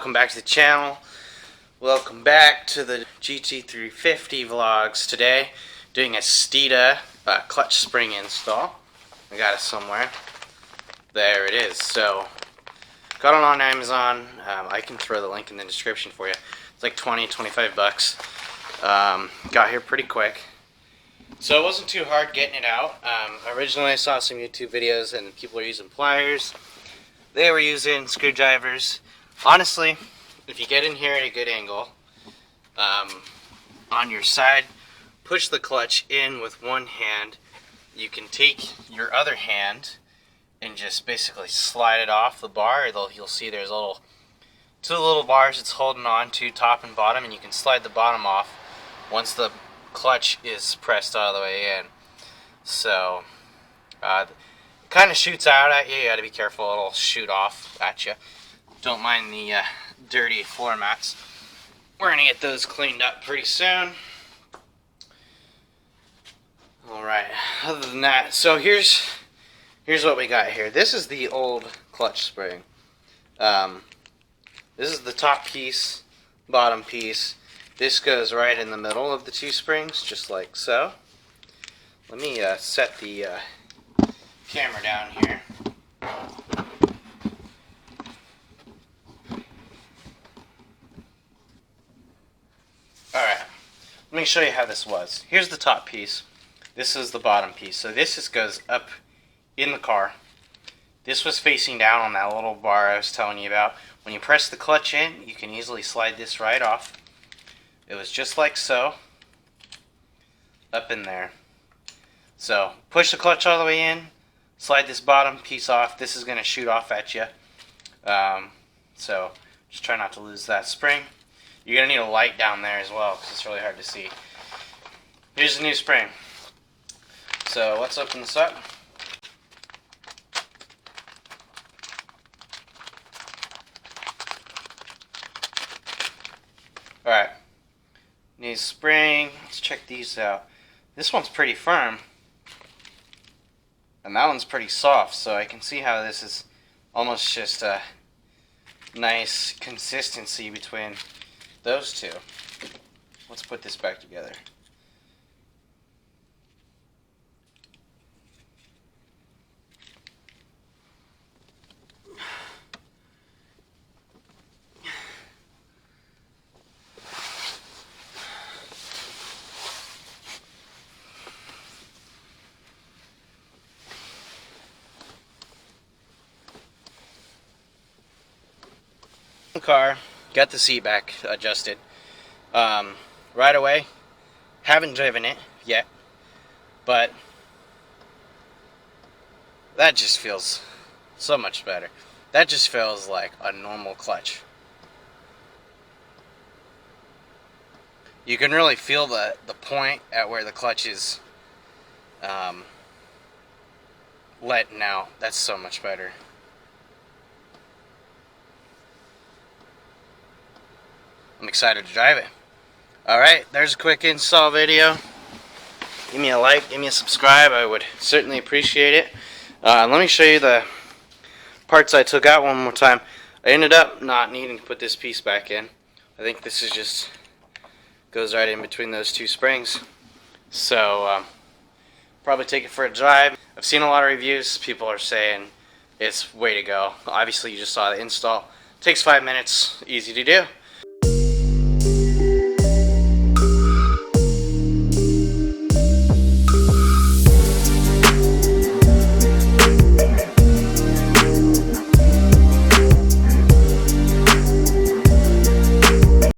welcome back to the channel. Welcome back to the GT350 vlogs. Today, doing a Steeda clutch spring install. I got it somewhere. There it is. So, got it on Amazon. I can throw the link in the description for you. It's like 20-25 bucks. Got here pretty quick. So it wasn't too hard getting it out. Originally I saw some YouTube videos and people were using pliers. They were using screwdrivers. Honestly, if you get in here at a good angle, on your side, push the clutch in with one hand. You can take your other hand and just basically slide it off the bar. You'll see there's two little bars it's holding on to, top and bottom, and you can slide the bottom off once the clutch is pressed all the way in. So it kind of shoots out at you. You got to be careful, it'll shoot off at you. Don't mind the dirty floor mats. We're gonna get those cleaned up pretty soon. Alright, other than that, so here's what we got here. This is the old clutch spring. This is the top piece, bottom piece. This goes right in the middle of the two springs, just like so. Let me set the camera down here. Alright, let me show you how this was. Here's the top piece. This is the bottom piece. So this just goes up in the car. This was facing down on that little bar I was telling you about. When you press the clutch in, you can easily slide this right off. It was just like so, up in there. So, push the clutch all the way in, slide this bottom piece off. This is going to shoot off at you. So, just try not to lose that spring. You're going to need a light down there as well, because it's really hard to see. Here's the new spring. So, let's open this up. Alright. New spring. Let's check these out. This one's pretty firm. And that one's pretty soft, so I can see how this is almost just a nice consistency between those two. Let's put this back together. Car, got the seat back adjusted right away. Haven't driven it yet, but that just feels so much better. That just feels like a normal clutch. You can really feel the point at where the clutch is letting out. That's so much better. I'm excited to drive it. Alright, there's a quick install video. Give me a like, give me a subscribe. I would certainly appreciate it. Let me show you the parts I took out one more time. I ended up not needing to put this piece back in. I think this is just goes right in between those two springs. So, probably take it for a drive. I've seen a lot of reviews. People are saying it's way to go. Obviously, you just saw the install. It takes 5 minutes. Easy to do.